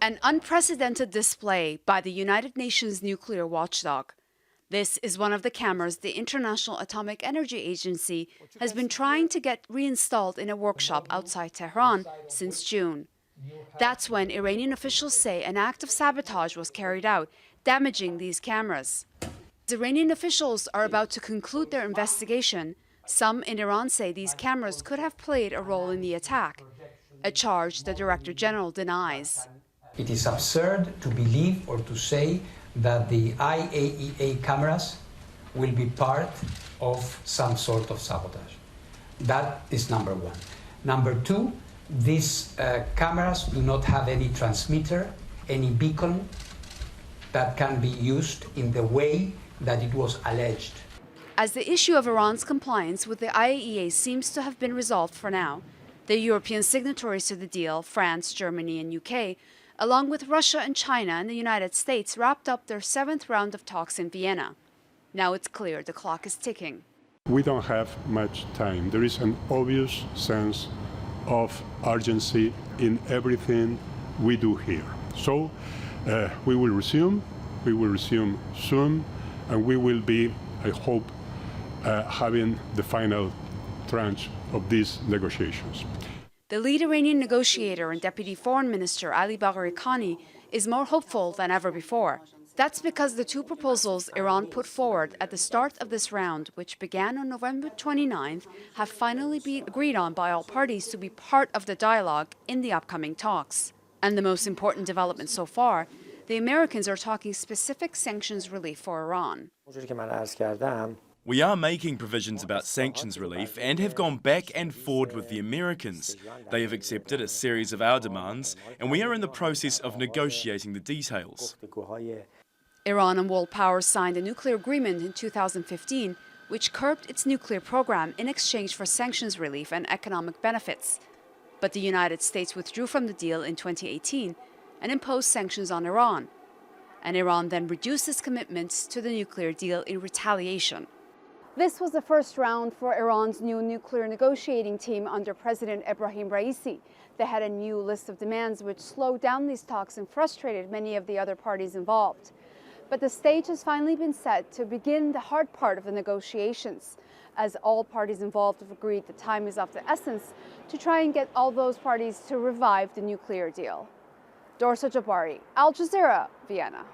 An unprecedented display by the United Nations nuclear watchdog. This is one of the cameras the International Atomic Energy Agency has been trying to get reinstalled in a workshop outside Tehran since June. That's when Iranian officials say an act of sabotage was carried out, damaging these cameras. As Iranian officials are about to conclude their investigation, some in Iran say these cameras could have played a role in the attack, a charge the Director General denies. It is absurd to believe or to say that the IAEA cameras will be part of some sort of sabotage. That is number one. Number two, these cameras do not have any transmitter, any beacon that can be used in the way that it was alleged. As the issue of Iran's compliance with the IAEA seems to have been resolved for now, the European signatories to the deal, France, Germany, and UK, along with Russia and China and the United States, wrapped up their 7th round of talks in Vienna. Now it's clear the clock is ticking. We don't have much time. There is an obvious sense of urgency in everything we do here. So we will resume soon, and we will be, I hope, having the final tranche of these negotiations. The lead Iranian negotiator and Deputy Foreign Minister Ali Bagheri Khani is more hopeful than ever before. That's because the two proposals Iran put forward at the start of this round, which began on November 29th, have finally been agreed on by all parties to be part of the dialogue in the upcoming talks. And the most important development so far, the Americans are talking specific sanctions relief for Iran. We are making provisions about sanctions relief and have gone back and forward with the Americans. They have accepted a series of our demands, and we are in the process of negotiating the details. Iran and world powers signed a nuclear agreement in 2015, which curbed its nuclear program in exchange for sanctions relief and economic benefits. But the United States withdrew from the deal in 2018 and imposed sanctions on Iran. And Iran then reduced its commitments to the nuclear deal in retaliation. This was the first round for Iran's new nuclear negotiating team under President Ebrahim Raisi. They had a new list of demands which slowed down these talks and frustrated many of the other parties involved. But the stage has finally been set to begin the hard part of the negotiations, as all parties involved have agreed the time is of the essence to try and get all those parties to revive the nuclear deal. Jabbari, Al Jazeera, Vienna.